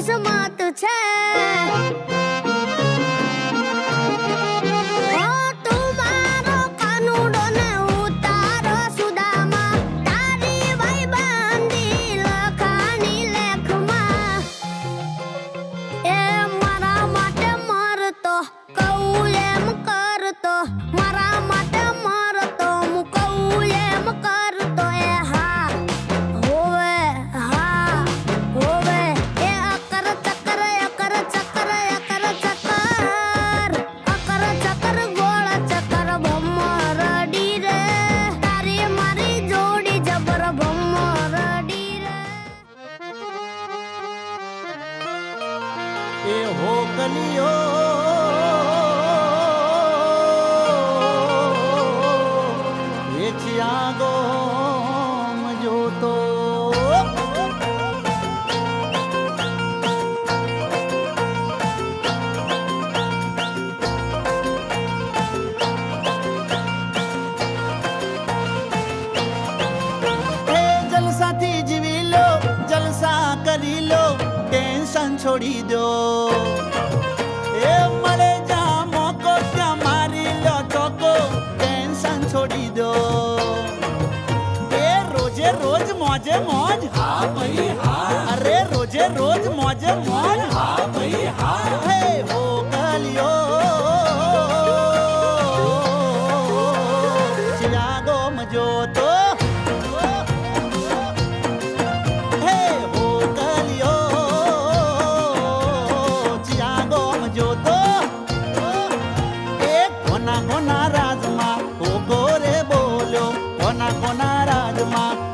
કિસ્મત છે હો કલિયો વેચ્યા ગોમ જોતો જલસાથી જીવી લો જલસા કરી લો ટેન્શન છોડી દો એ મળે જા મોકો ત્યાં મારી લો ચોકો ટેન્શન છોડી દો એ રોજે રોજ મોજે મોજ હા ભાઈ હા અરે રોજે રોજ મોજે મોજ હા ભાઈ હા હે હો કલિયો ચિયાગો મજો તો કોના રાજમાં ઓ ગોરે બોલ્યો કોના રાજમાં